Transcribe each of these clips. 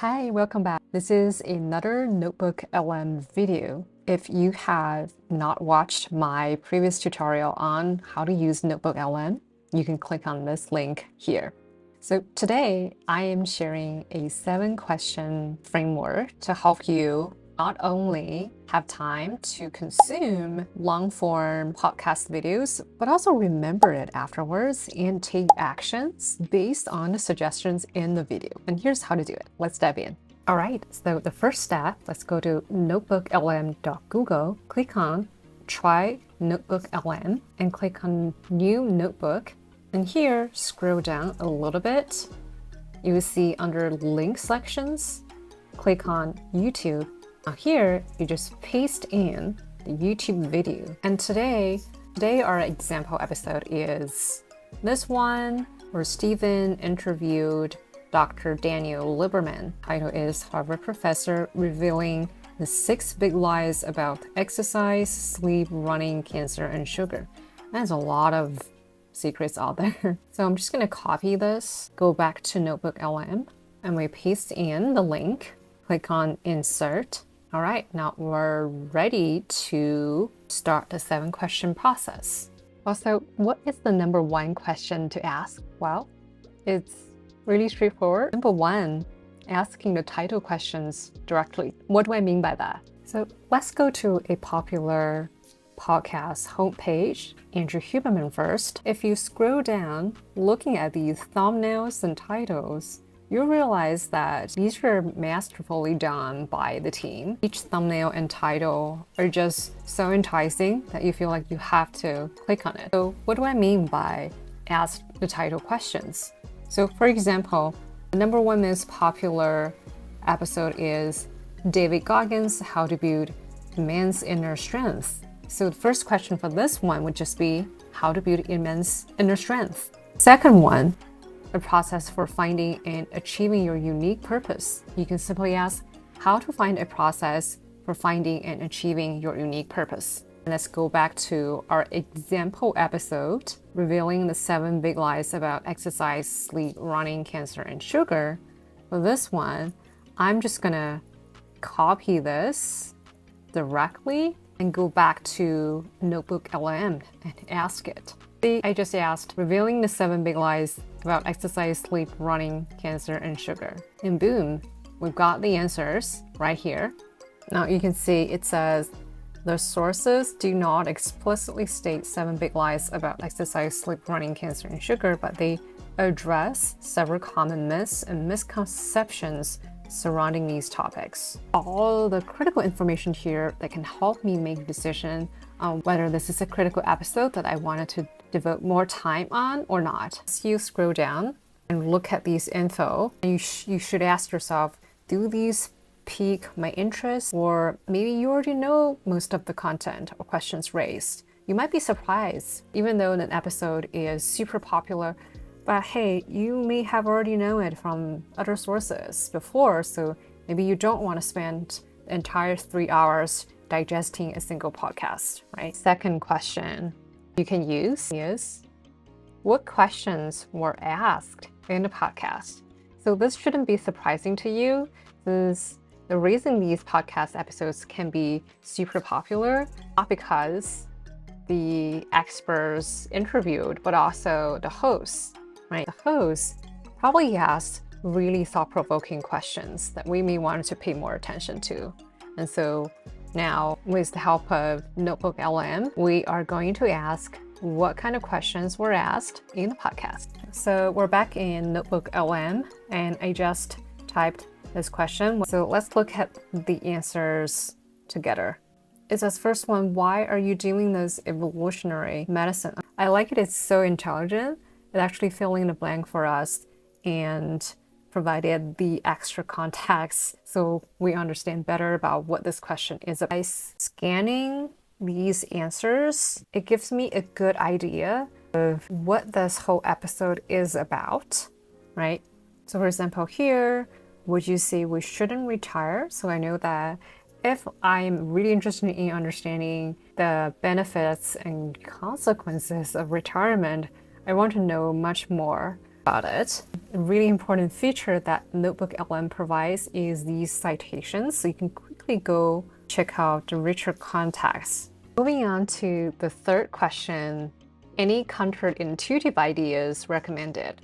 Hi, welcome back. This is another NotebookLM video. If you have not watched my previous tutorial on how to use NotebookLM, you can click on this link here. So today I am sharing a 7-question framework to help you not only have time to consume long-form podcast videos, but also remember it afterwards and take actions based on the suggestions in the video. And here's how to do it. Let's dive in. All right, so the first step, let's go to notebooklm.google, click on Try NotebookLM, and click on New Notebook. And here, scroll down a little bit. You will see under Link Selections, click on YouTube. Now here, you just paste in the YouTube video. And today our example episode is this one where Stephen interviewed Dr. Daniel Lieberman. Title is Harvard Professor Revealing the 6 Big Lies About Exercise, Sleep, Running, Cancer, and Sugar. There's a lot of secrets out there. So I'm just going to copy this, go back to NotebookLM, and we paste in the link, click on Insert. All right, now we're ready to start the 7-question process. Also, what is the number 1 question to ask? Well, it's really straightforward. Number 1, asking the title questions directly. What do I mean by that? So let's go to a popular podcast homepage, Andrew Huberman first. If you scroll down, looking at these thumbnails and titles, you'll realize that these are masterfully done by the team. Each thumbnail and title are just so enticing that you feel like you have to click on it. So what do I mean by ask the title questions? So for example, the number 1 most popular episode is David Goggins' How to Build Immense Inner Strength. So the first question for this one would just be how to build immense inner strength. Second one, a process for finding and achieving your unique purpose. You can simply ask how to find a process for finding and achieving your unique purpose. Let's go back to our example episode, revealing the 7 big lies about exercise, sleep, running, cancer, and sugar. For this one, I'm just gonna copy this directly and go back to NotebookLM and ask it. I just asked, revealing the 7 big lies about exercise, sleep, running, cancer, and sugar. And boom, we've got the answers right here. Now you can see it says, the sources do not explicitly state 7 big lies about exercise, sleep, running, cancer, and sugar, but they address several common myths and misconceptions surrounding these topics. All the critical information here that can help me make a decision on whether this is a critical episode that I wanted to devote more time on or not. As you scroll down and look at these info, you should ask yourself, do these pique my interest? Or maybe you already know most of the content or questions raised. You might be surprised, even though an episode is super popular, but hey, you may have already known it from other sources before, so maybe you don't want to spend the entire 3 hours digesting a single podcast, right? Second question you can use is, what questions were asked in the podcast? So this shouldn't be surprising to you. The reason these podcast episodes can be super popular, not because the experts interviewed, but also the hosts, right? The hosts probably asked really thought-provoking questions that we may want to pay more attention to. And so now, with the help of NotebookLM, we are going to ask what kind of questions were asked in the podcast. So we're back in NotebookLM, and I just typed this question. So let's look at the answers together. It says, first one, why are you doing this evolutionary medicine? I like it. It's so intelligent. It actually filled in the blank for us and provided the extra context so we understand better about what this question is about. By scanning these answers, it gives me a good idea of what this whole episode is about, right? So for example, here, would you say we shouldn't retire? So I know that if I'm really interested in understanding the benefits and consequences of retirement, I want to know much more about it. A really important feature that NotebookLM provides is these citations, so you can quickly go check out the richer context. Moving on to the third question, any counterintuitive ideas recommended?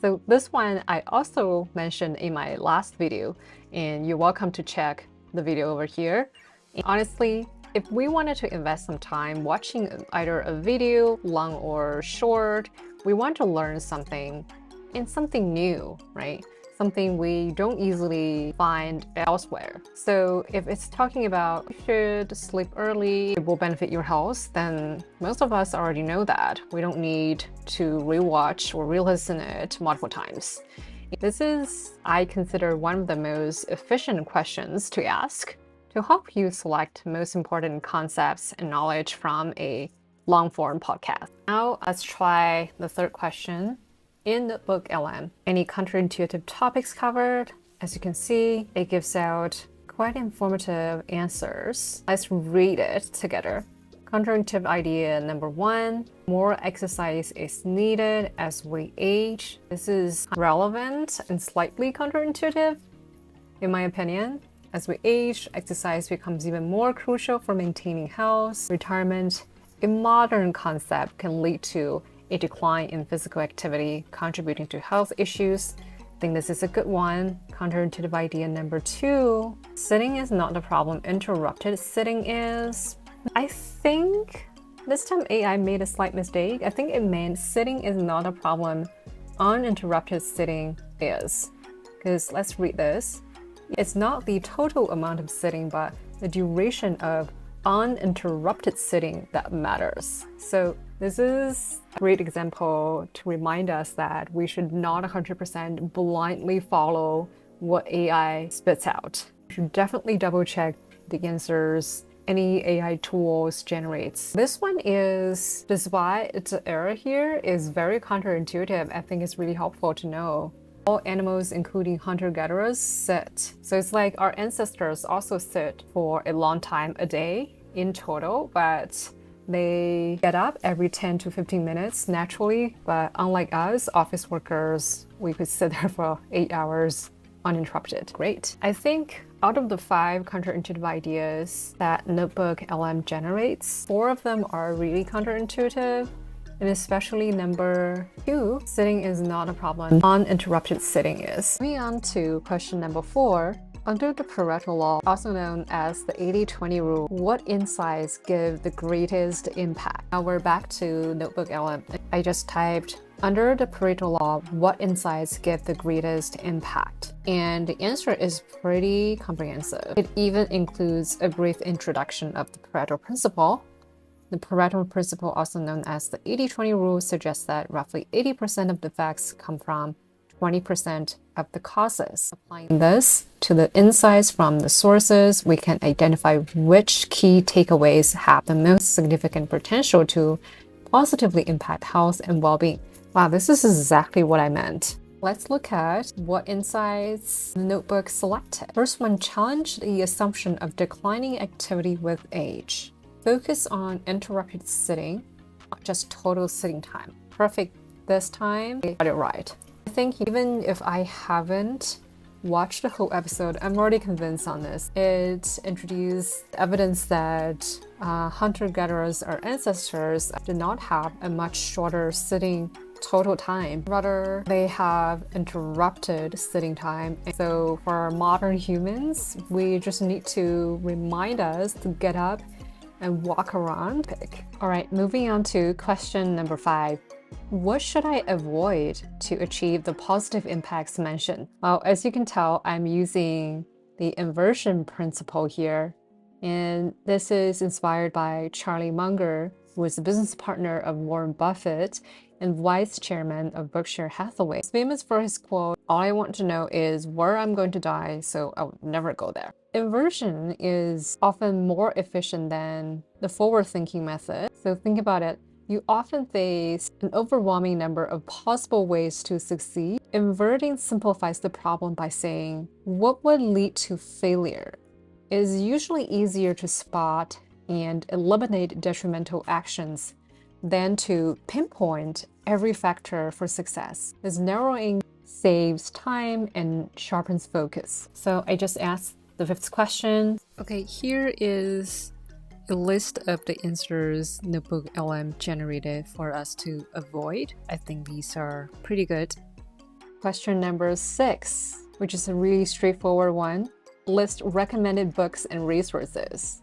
So this one I also mentioned in my last video, and you're welcome to check the video over here. And honestly, if we wanted to invest some time watching either a video, long or short, we want to learn something and something new, right? Something we don't easily find elsewhere. So if it's talking about you should sleep early, it will benefit your health, then most of us already know that. We don't need to rewatch or re-listen it multiple times. This is, I consider, one of the most efficient questions to ask to help you select most important concepts and knowledge from a long-form podcast. Now let's try the third question. In NotebookLM, any counterintuitive topics covered? As you can see, it gives out quite informative answers. Let's read it together. Counterintuitive idea number 1, more exercise is needed as we age. This is relevant and slightly counterintuitive, in my opinion. As we age, exercise becomes even more crucial for maintaining health. Retirement, a modern concept, can lead to a decline in physical activity, contributing to health issues. I think this is a good one. Counterintuitive idea number 2, sitting is not the problem, interrupted sitting is. I think this time AI made a slight mistake. I think it meant sitting is not a problem, uninterrupted sitting is. Because let's read this. It's not the total amount of sitting, but the duration of uninterrupted sitting that matters. So this is a great example to remind us that we should not 100% blindly follow what AI spits out. You should definitely double check the answers any AI tools generates. This one is, despite its error here, is very counterintuitive. I think it's really helpful to know. All animals, including hunter-gatherers, sit. So it's like our ancestors also sit for a long time a day in total, but they get up every 10 to 15 minutes naturally. But unlike us, office workers, we could sit there for 8 hours uninterrupted. Great. I think out of the 5 counterintuitive ideas that NotebookLM generates, 4 of them are really counterintuitive. And especially number 2, sitting is not a problem, uninterrupted sitting is. Moving on to question number 4, under the Pareto law, also known as the 80-20 rule, what insights give the greatest impact? Now we're back to NotebookLM. I just typed, under the Pareto law, what insights give the greatest impact? And the answer is pretty comprehensive. It even includes a brief introduction of the Pareto principle. The Pareto principle, also known as the 80-20 rule, suggests that roughly 80% of the effects come from 20% of the causes. Applying this to the insights from the sources, we can identify which key takeaways have the most significant potential to positively impact health and well-being. Wow, this is exactly what I meant. Let's look at what insights the notebook selected. First one, challenge the assumption of declining activity with age. Focus on interrupted sitting, not just total sitting time. Perfect this time, I got it right. I think even if I haven't watched the whole episode, I'm already convinced on this. It introduced evidence that hunter-gatherers, our ancestors, did not have a much shorter sitting total time. Rather, they have interrupted sitting time. So for modern humans, we just need to remind us to get up and walk around. All right, moving on to question number 5. What should I avoid to achieve the positive impacts mentioned? Well, as you can tell, I'm using the inversion principle here. And this is inspired by Charlie Munger, who is a business partner of Warren Buffett and vice chairman of Berkshire Hathaway. He's famous for his quote, "All I want to know is where I'm going to die, so I'll never go there." Inversion is often more efficient than the forward-thinking method. So think about it. You often face an overwhelming number of possible ways to succeed. Inverting simplifies the problem by saying, what would lead to failure? It is usually easier to spot and eliminate detrimental actions than to pinpoint every factor for success. This narrowing saves time and sharpens focus. So I just asked the fifth question. Okay, here is a list of the answers NotebookLM generated for us to avoid. I think these are pretty good. Question number 6, which is a really straightforward one. List recommended books and resources.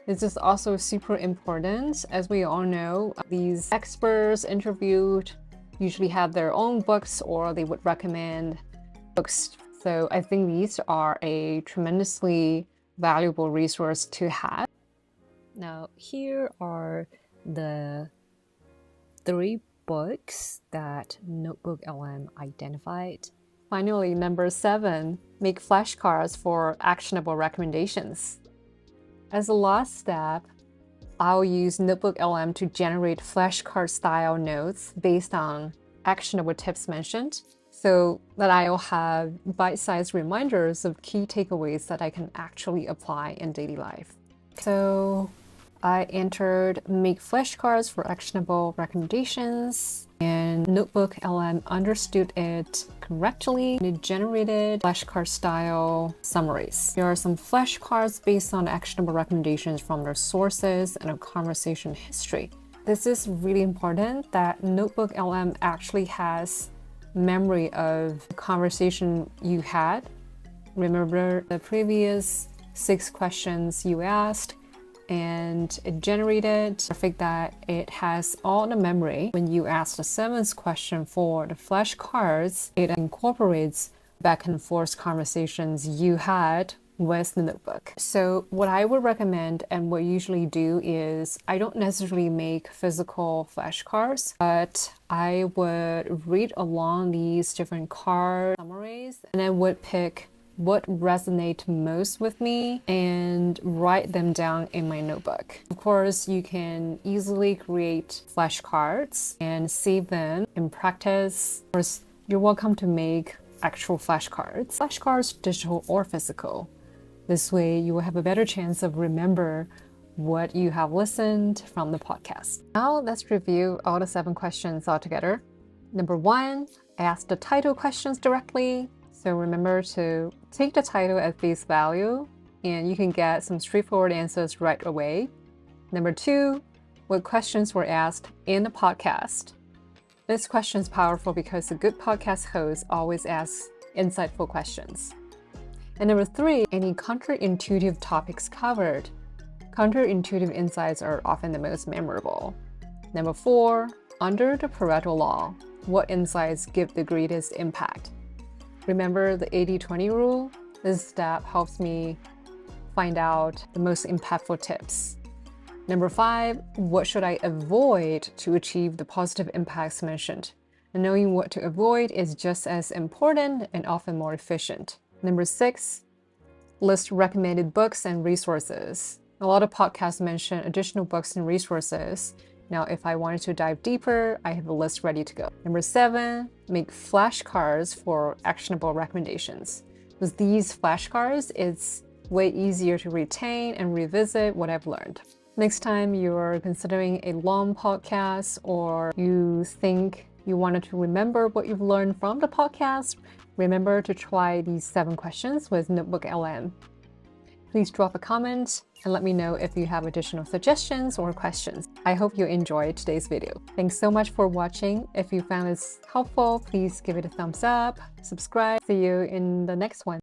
This is also super important. As we all know, these experts interviewed usually have their own books or they would recommend books. So I think these are a tremendously valuable resource to have. Now, here are the 3 books that NotebookLM identified. Finally, number 7, make flashcards for actionable recommendations. As a last step, I'll use NotebookLM to generate flashcard style notes based on actionable tips mentioned, so that I'll have bite-sized reminders of key takeaways that I can actually apply in daily life. So I entered make flashcards for actionable recommendations, and NotebookLM understood it correctly, and it generated flashcard style summaries. There are some flashcards based on actionable recommendations from their sources and a conversation history. This is really important that NotebookLM actually has memory of the conversation you had. Remember the previous 6 questions you asked, and it generated perfect that it has all the memory. When you ask the 7th question for the flashcards, it incorporates back and forth conversations you had with the notebook. So what I would recommend and what I usually do is I don't necessarily make physical flashcards, but I would read along these different card summaries and I would pick what resonate most with me and write them down in my notebook. Of course, you can easily create flashcards and save them in practice. Of course, you're welcome to make actual flashcards. Flashcards, digital or physical. This way, you will have a better chance of remember what you have listened from the podcast. Now, let's review all the 7 questions all together. Number 1, ask the title questions directly. So remember to take the title at face value and you can get some straightforward answers right away. Number 2, what questions were asked in the podcast? This question is powerful because a good podcast host always asks insightful questions. And number 3, any counterintuitive topics covered. Counterintuitive insights are often the most memorable. Number 4, under the Pareto law, what insights give the greatest impact? Remember the 80-20 rule? This step helps me find out the most impactful tips. Number 5, what should I avoid to achieve the positive impacts mentioned? And knowing what to avoid is just as important and often more efficient. Number 6, list recommended books and resources. A lot of podcasts mention additional books and resources. Now, if I wanted to dive deeper, I have a list ready to go. Number 7, make flashcards for actionable recommendations. With these flashcards, it's way easier to retain and revisit what I've learned. Next time you're considering a long podcast or you think you wanted to remember what you've learned from the podcast, remember to try these 7 questions with NotebookLM. Please drop a comment and let me know if you have additional suggestions or questions. I hope you enjoyed today's video. Thanks so much for watching. If you found this helpful, please give it a thumbs up, subscribe. See you in the next one.